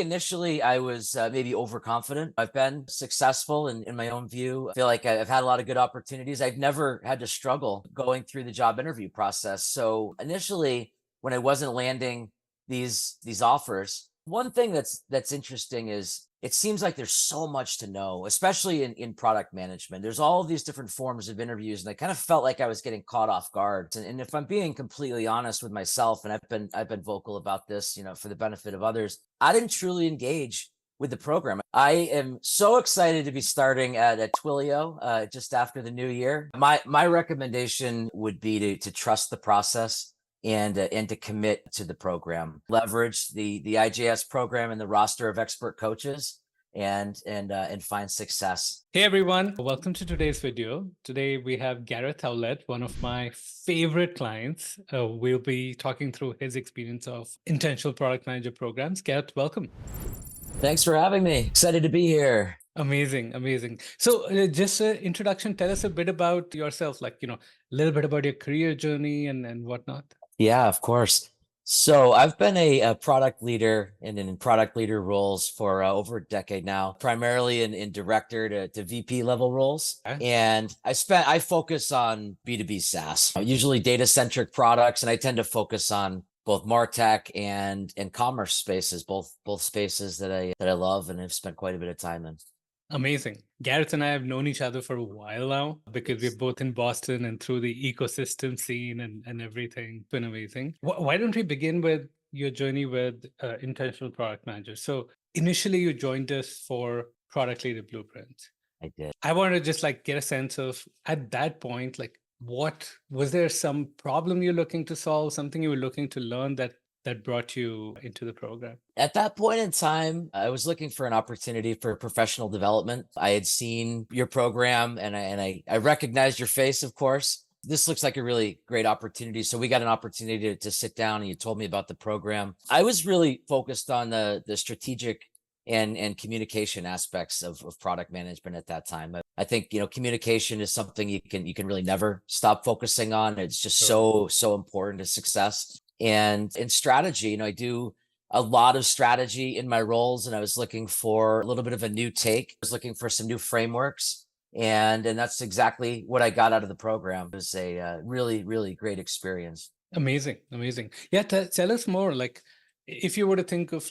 Initially, I was maybe overconfident. I've been successful in my own view. I feel like I've had a lot of good opportunities. I've never had to struggle going through the job interview process. So initially, when I wasn't landing these offers, one thing that's interesting is it seems like there's so much to know, especially in product management. There's all of these different forms of interviews, and I kind of felt like I was getting caught off guard. And if I'm being completely honest with myself, and I've been vocal about this, for the benefit of others, I didn't truly engage with the program. I am so excited to be starting at Twilio just after the new year. My recommendation would be to trust the process and to commit to the program. Leverage the IJS program and the roster of expert coaches and find success. Hey everyone, welcome to today's video. Today we have Gareth, one of my favorite clients. We'll be talking through his experience of intentional product manager programs. Gareth, welcome. Thanks for having me. Excited to be here. Amazing, amazing. So just an introduction, tell us a bit about yourself, a little bit about your career journey and whatnot. Yeah, of course. So I've been a product leader and in product leader roles for over a decade now, primarily in director to VP level roles. Okay. And I focus on B2B SaaS, usually data centric products, and I tend to focus on both MarTech and commerce spaces, both spaces that I love and have spent quite a bit of time in. Amazing. Gareth and I have known each other for a while now because we're both in Boston and through the ecosystem scene and everything. It's been amazing. Why don't we begin with your journey with intentional product manager? So initially you joined us for product leader blueprint. I did. I want to just get a sense of at that point, what was there some problem you're looking to solve, something you were looking to learn that brought you into the program? At that point in time, I was looking for an opportunity for professional development. I had seen your program and I recognized your face, of course. This looks like a really great opportunity. So we got an opportunity to sit down and you told me about the program. I was really focused on the strategic and communication aspects of product management at that time. I think, communication is something you can really never stop focusing on. It's just so important to success. And in strategy, I do a lot of strategy in my roles, and I was looking for a little bit of a new take. I was looking for some new frameworks, and that's exactly what I got out of the program. It was a really great experience. Amazing, amazing. Yeah, tell us more. If you were to think of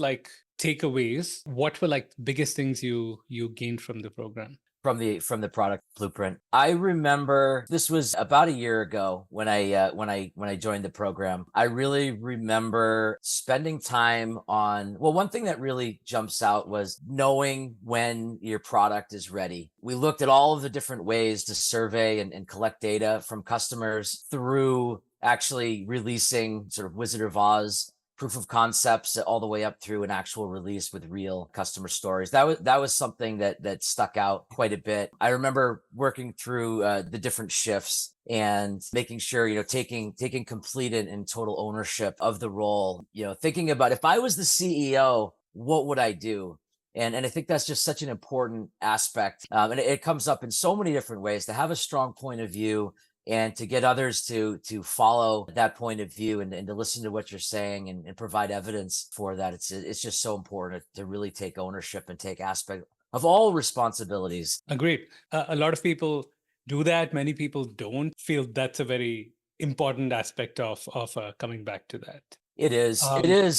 takeaways, what were biggest things you gained from the program? From the product blueprint. I remember this was about a year ago when I joined the program. I really remember spending time on, well, one thing that really jumps out was knowing when your product is ready. We looked at all of the different ways to survey and collect data from customers through actually releasing sort of Wizard of Oz proof of concepts all the way up through an actual release with real customer stories. That was something that stuck out quite a bit. I remember working through the different shifts and making sure, taking complete and total ownership of the role, thinking about if I was the CEO, what would I do? And I think that's just such an important aspect. And it comes up in so many different ways to have a strong point of view and to get others to follow that point of view and to listen to what you're saying and provide evidence for that. It's just so important to really take ownership and take aspect of all responsibilities. Agreed. A lot of people do that. Many people don't feel that's a very important aspect of coming back to that. It is.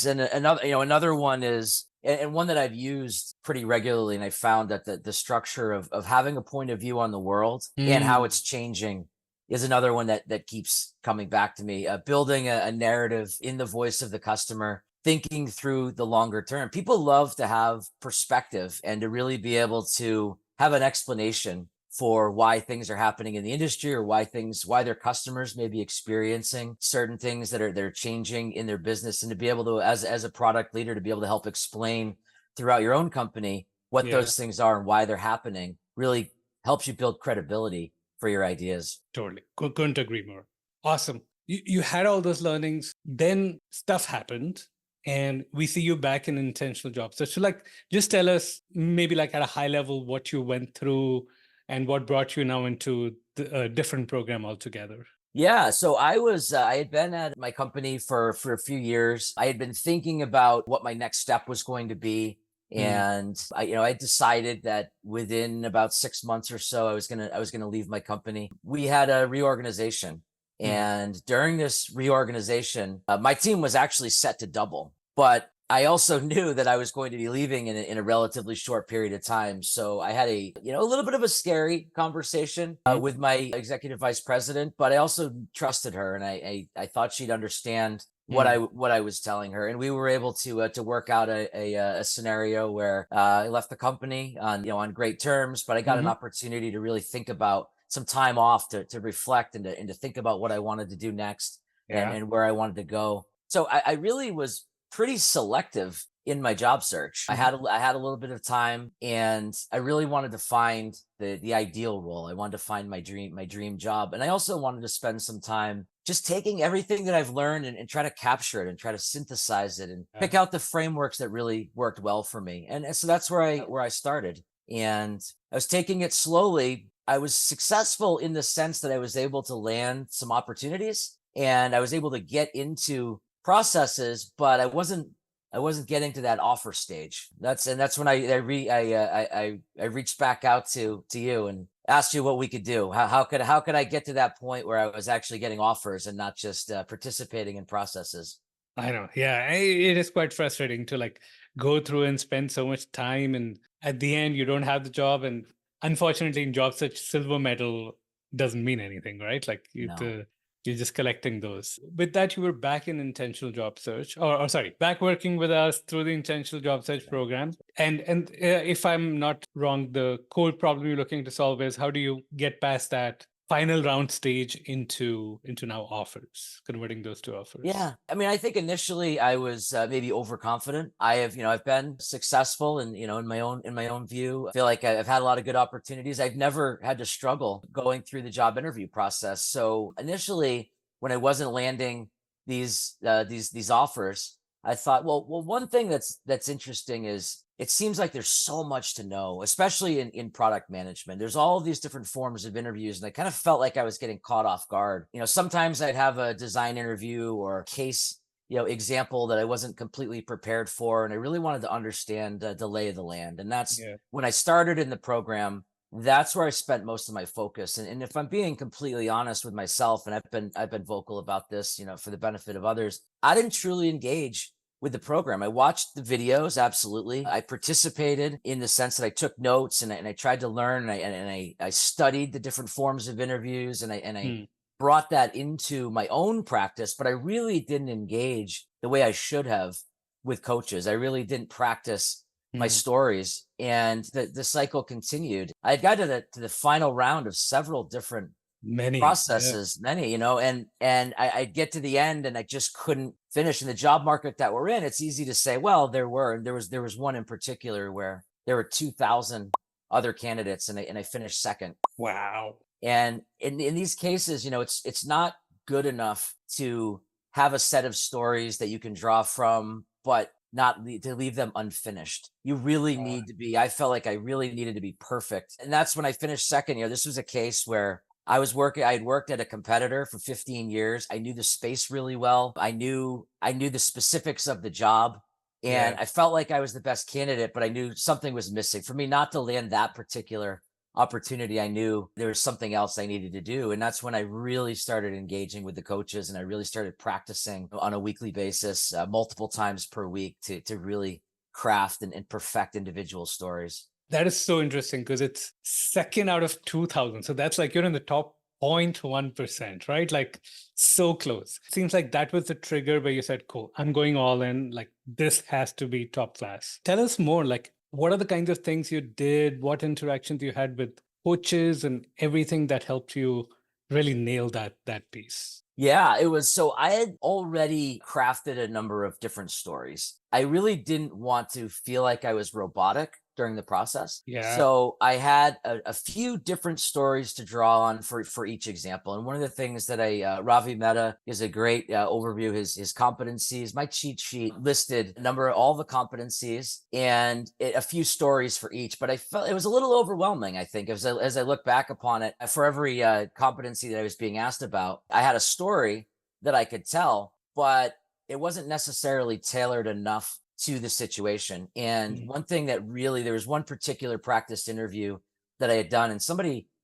And another one is, and one that I've used pretty regularly, and I found that the structure of having a point of view on the world and how it's changing is another one that keeps coming back to me. Building a narrative in the voice of the customer, thinking through the longer term. People love to have perspective and to really be able to have an explanation for why things are happening in the industry or why their customers may be experiencing certain things they're changing in their business, and to be able to, as a product leader, to be able to help explain throughout your own company what those things are and why they're happening really helps you build credibility for your ideas. Totally. Couldn't agree more. Awesome. You had all those learnings, then stuff happened, and we see you back in intentional jobs. So just tell us maybe at a high level what you went through and what brought you now into a different program altogether. Yeah, so I had been at my company for a few years. I had been thinking about what my next step was going to be, Hmm. and I decided that within about 6 months or so, I was gonna leave my company. We had a reorganization, Hmm. and during this reorganization, my team was actually set to double, but I also knew that I was going to be leaving in a relatively short period of time. So I had a little bit of a scary conversation Hmm. with my executive vice president, but I also trusted her, and I thought she'd understand Hmm. what I was telling her, and we were able to work out a scenario where I left the company on on great terms, but I got an Hmm. opportunity to really think about some time off to reflect and to think about what I wanted to do next Yeah. and where I wanted to go. So I really was pretty selective in my job search. Mhm. I had a little bit of time, and I really wanted to find the ideal role. I wanted to find my dream job, and I also wanted to spend some time just taking everything that I've learned and try to capture it and try to synthesize it and Yeah. pick out the frameworks that really worked well for me. And so that's where I started. And I was taking it slowly. I was successful in the sense that I was able to land some opportunities, and I was able to get into processes, but I wasn't getting to that offer stage. That's when I reached back out to you and asked you what we could do. How could I get to that point where I was actually getting offers and not just participating in processes? I know. Yeah, it is quite frustrating to like go through and spend so much time, and at the end you don't have the job. And unfortunately, in jobs such silver medal doesn't mean anything, right? Like No. you're just collecting those. With that, you were back in intentional job search, or sorry, back working with us through the intentional job search program. And if I'm not wrong, the core problem you're looking to solve is how do you get past that final round stage into now offers, converting those to offers. Yeah. I mean, I think initially I was maybe overconfident. I've been successful and, in my own view. I feel like I've had a lot of good opportunities. I've never had to struggle going through the job interview process. So initially, when I wasn't landing these offers, I thought, well, one thing that's interesting is it seems like there's so much to know, especially in product management. There's all these different forms of interviews, and I kind of felt like I was getting caught off guard. Sometimes I'd have a design interview or case, example that I wasn't completely prepared for, and I really wanted to understand the lay of the land. And that's Yeah. when I started in the program. That's where I spent most of my focus. And if I'm being completely honest with myself, and I've been vocal about this, for the benefit of others, I didn't truly engage with the program. I watched the videos, absolutely. I participated in the sense that I took notes and I tried to learn, and I studied the different forms of interviews, and I Hmm. brought that into my own practice, but I really didn't engage the way I should have with coaches. I really didn't practice my Hmm. stories, and the cycle continued. I got to the final round of several different Many. Yeah. processes, many, and I'd get to the end and I just couldn't finish. In the job market that we're in, it's easy to say, well, there was one in particular where there were 2,000 other candidates, and I finished second. Wow. And in these cases, it's not good enough to have a set of stories that you can draw from, but not to leave them unfinished. You really Uh, need to be. I felt like I really needed to be perfect, and that's when I finished second. This was a case where I had worked at a competitor for 15 years. I knew the space really well. I knew the specifics of the job, and yeah. I felt like I was the best candidate, but I knew something was missing for me not to land that particular opportunity. I knew there was something else I needed to do. And that's when I really started engaging with the coaches, and I really started practicing on a weekly basis, multiple times per week to really craft and perfect individual stories. That is so interesting because it's second out of 2000. So that's like you're in the top 0.1%, right? Like so close. Seems like that was the trigger where you said, cool, I'm going all in. Like this has to be top class. Tell us more. Like, what are the kinds of things you did? What interactions you had with coaches and everything that helped you really nail that piece? Yeah, it was so I had already crafted a number of different stories. I really didn't want to feel like I was robotic during the process. Yeah. So I had a few different stories to draw on for each example. And one of the things that Ravi Mehta is a great overview, his competencies. My cheat sheet listed a number of all the competencies and a few stories for each, but I felt it was a little overwhelming. I think as I look back upon it, for every competency that I was being asked about, I had a story that I could tell, but it wasn't necessarily tailored enough to the situation. And Mm. one thing that really, there was one particular practice interview that I had done, and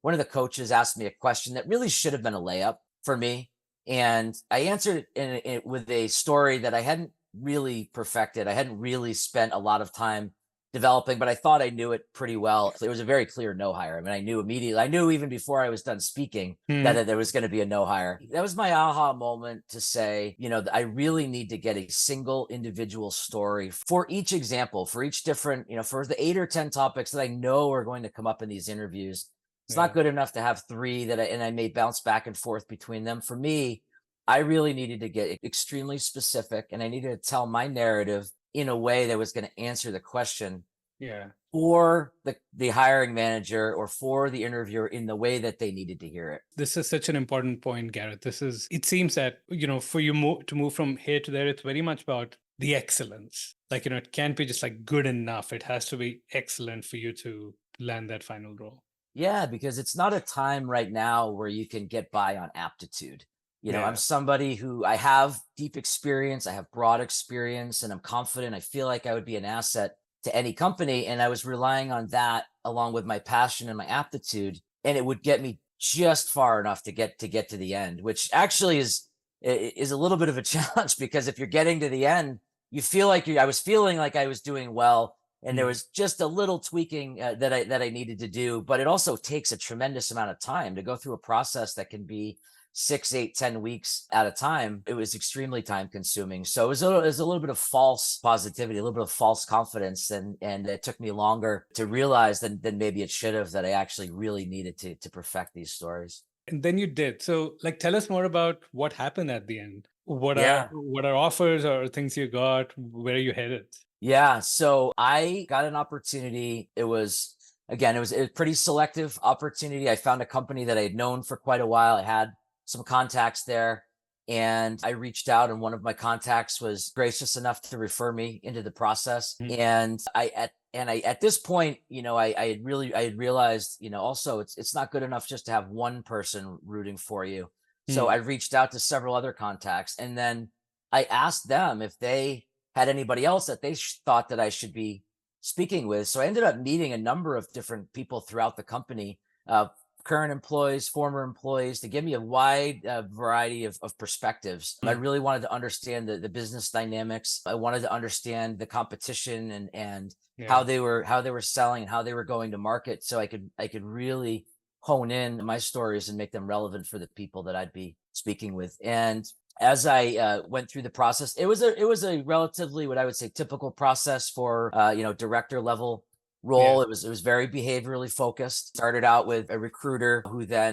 one of the coaches asked me a question that really should have been a layup for me. And I answered it with a story that I hadn't really perfected. I hadn't really spent a lot of time developing, but I thought I knew it pretty well. It was a very clear no hire. I mean, I knew immediately, I knew even before I was done speaking Mm. that there was going to be a no hire. That was my aha moment to say, I really need to get a single individual story for each example, for each different, for the 8 or 10 topics that I know are going to come up in these interviews. It's not Yeah. good enough to have three and I may bounce back and forth between them. For me, I really needed to get extremely specific, and I needed to tell my narrative in a way that was going to answer the question Yeah. for the hiring manager or for the interviewer in the way that they needed to hear it. This is such an important point, Gareth. It seems that, for you to move from here to there, it's very much about the excellence. Like, it can't be just like good enough. It has to be excellent for you to land that final role. Yeah, because it's not a time right now where you can get by on aptitude. I'm Yeah. somebody who I have deep experience, I have broad experience, and I'm confident. I feel like I would be an asset to any company. And I was relying on that along with my passion and my aptitude. And it would get me just far enough to get to the end, which actually is a little bit of a challenge because if you're getting to the end, you feel like I was feeling like I was doing well, and there Mm. was just a little tweaking that I needed to do. But it also takes a tremendous amount of time to go through a process that can be 6, 8, 10 weeks at a time. It was extremely time consuming. So it was a little bit of false positivity, a little bit of false confidence, and it took me longer to realize than maybe it should have that I actually really needed to perfect these stories. And then you did. So, like, tell us more about what happened at the end. What are Yeah. what are offers or things you got? Where are you headed? Yeah, so I got an opportunity. It was a pretty selective opportunity. I found a company that I had known for quite a while. I had some contacts there, and I reached out, and one of my contacts was gracious enough to refer me into the process. Mm. And I at this point, I had realized, also it's not good enough just to have one person rooting for you. So I Mm. reached out to several other contacts, and then I asked them if they had anybody else that they thought that I should be speaking with. So I ended up meeting a number of different people throughout the company, uh, current employees, former employees, to give me a wide variety of perspectives. I Mm. really wanted to understand the business dynamics. I wanted to understand the competition and Yeah. how they were selling and how they were going to market, so I could really hone in my stories and make them relevant for the people that I'd be speaking with. And as I went through the process, it was a relatively, what I would say, typical process for director level Yeah. role. It was very behaviorally focused. Started out with a recruiter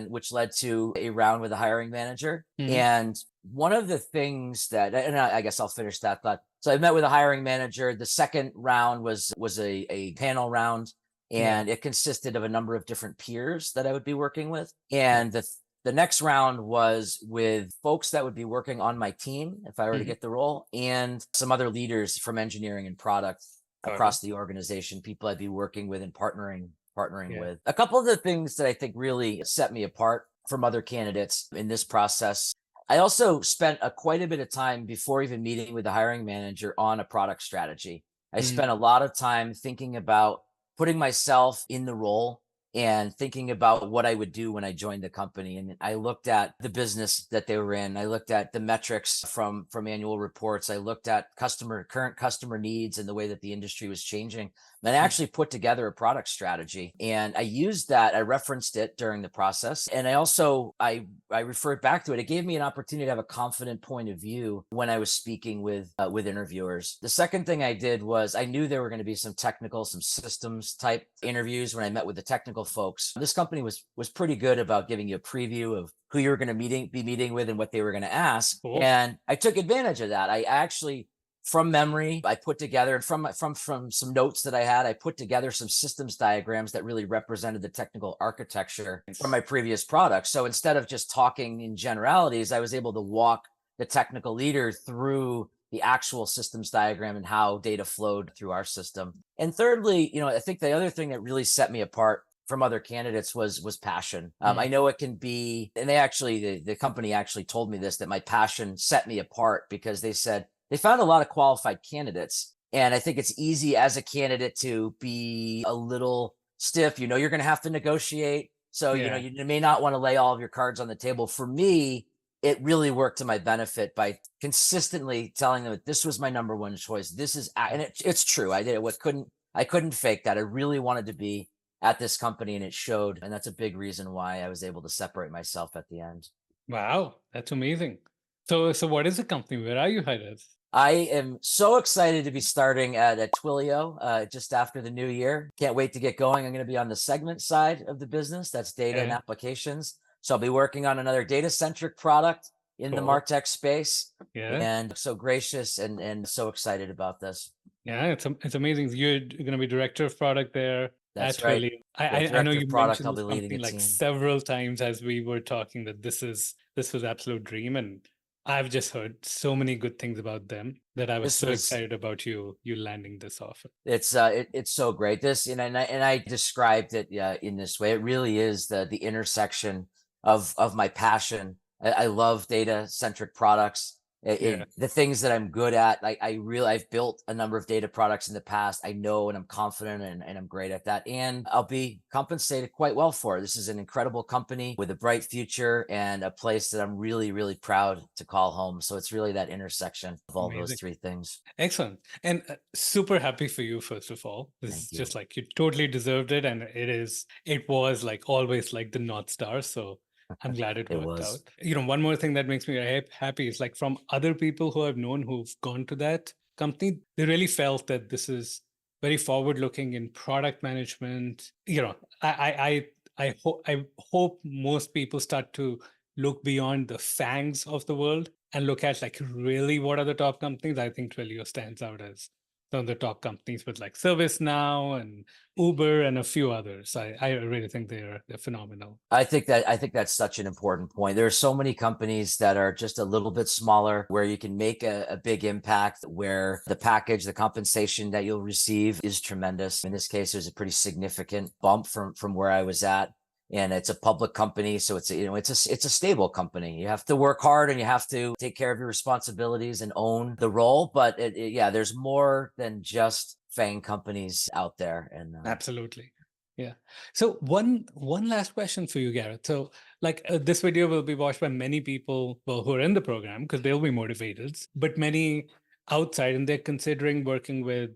which led to a round with a hiring manager. Mhm. And one of the things and I guess I'll finish that thought. So I met with a hiring manager. The second round was a panel round, Yeah. and it consisted of a number of different peers that I would be working with. Yeah. And the next round was with folks that would be working on my team if I were to Mhm. get the role, and some other leaders from engineering and product Got it. across the organization, people I'd be working with and partnering Yeah. with. A couple of the things that I think really set me apart from other candidates in this process. I also spent quite a bit of time before even meeting with the hiring manager on a product strategy. I Mm. spent a lot of time thinking about putting myself in the role and thinking about what I would do when I joined the company. And I looked at the business that they were in. I looked at the metrics from annual reports. I looked at current customer needs and the way that the industry was changing. And I Mm. actually put together a product strategy, and I used that. I referenced it during the process, and I referred back to it. It gave me an opportunity to have a confident point of view when I was speaking with interviewers. The second thing I did was I knew there were going to be some systems type interviews when I met with the technical folks. This company was pretty good about giving you a preview of who you were going to be meeting with and what they were going to ask. Cool. And I took advantage of that. I actually from memory, I put together, and from some notes that I had, I put together some systems diagrams that really represented the technical architecture from my previous products. So instead of just talking in generalities, I was able to walk the technical leader through the actual systems diagram and how data flowed through our system. And thirdly, I think the other thing that really set me apart from other candidates was passion. I know it can be, and the company actually told me this, that my passion set me apart, because they said they found a lot of qualified candidates. And I think it's easy as a candidate to be a little stiff. You're going to have to negotiate. So, Yeah. you may not want to lay all of your cards on the table. For me, it really worked to my benefit by consistently telling them that this was my number one choice. This is, and it's true. I did it. I couldn't fake that. I really wanted to be at this company, and it showed. And that's a big reason why I was able to separate myself at the end. Wow, that's amazing. So what is the company? Where are you hired? I am so excited to be starting at Twilio just after the new year. Can't wait to get going. I'm going to be on the segment side of the business. That's data and Yeah. applications. So I'll be working on another data-centric product in the Cool. MarTech space. Yeah. And so gracious and so excited about this. Yeah, it's amazing. You're going to be director of product there That's at right. Twilio. Yeah, I know director you of product. mentioned I'll this be leading company a like team. several times as we were talking, that this was absolute dream, and I've just heard so many good things about them that I was This so was excited about you landing this offer. It's so great. This, and I described it in this way. It really is the intersection of my passion. I love data centric products. Yeah, The things that I'm good at. I've built a number of data products in the past. I know, and I'm confident, and I'm great at that. And I'll be compensated quite well for it. This is an incredible company with a bright future and a place that I'm really, really proud to call home. So it's really that intersection of all those amazing. three things. Excellent. And super happy for you, first of all. This Thank is you. just like you totally deserved it. And it was like always like the North Star. So I'm glad it It worked out. was. One more thing that makes me happy is like from other people who I've known who've gone to that company, they really felt that this is very forward looking in product management. I hope most people start to look beyond the fangs of the world and look at like really what are the top companies. I think Twilio stands out as some of the top companies with like ServiceNow and Uber and a few others. I really think they're phenomenal. I think that's such an important point. There are so many companies that are just a little bit smaller where you can make a big impact, where the package, the compensation that you'll receive is tremendous. In this case, there's a pretty significant bump from where I was at. And it's a public company, so it's a stable company. You have to work hard and you have to take care of your responsibilities and own the role. But yeah, there's more than just FANG companies out there. And Absolutely. Yeah. So one last question for you, Gareth. So like this video will be watched by many people, well, who are in the program because they'll be motivated, but many outside, and they're considering working with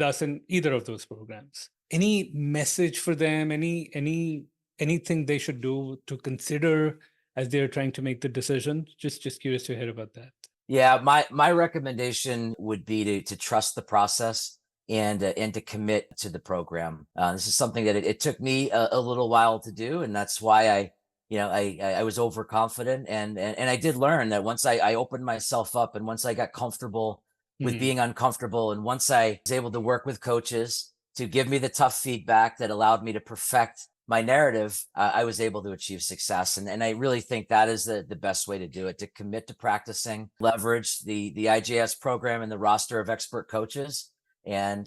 us in either of those programs. Any message for them? Anything they should do to consider as they're trying to make the decision? Just curious to hear about that. Yeah, my recommendation would be to trust the process and to commit to the program. This is something that it took me a little while to do, and that's why I was overconfident, and I did learn that once I opened myself up, and once I got comfortable with being uncomfortable, and once I was able to work with coaches to give me the tough feedback that allowed me to perfect my narrative, I was able to achieve success. And I really think that is the best way to do it, to commit to practicing, leverage the IJS program and the roster of expert coaches, and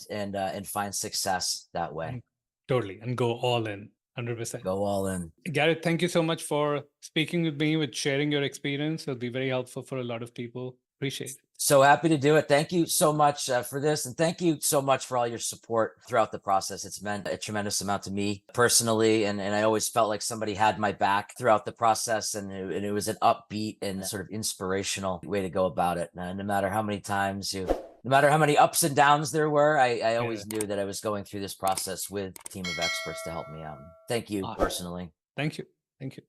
find success that way. Totally. And go all in, 100%. Go all in. Gareth, thank you so much for speaking with me, with sharing your experience. It'll be very helpful for a lot of people. Appreciate it. So happy to do it. Thank you so much for this. And thank you so much for all your support throughout the process. It's meant a tremendous amount to me personally. And I always felt like somebody had my back throughout the process. And it was an upbeat and sort of inspirational way to go about it. No matter how many times no matter how many ups and downs there were, I always knew that I was going through this process with a team of experts to help me out. Thank you personally. Thank you. Thank you.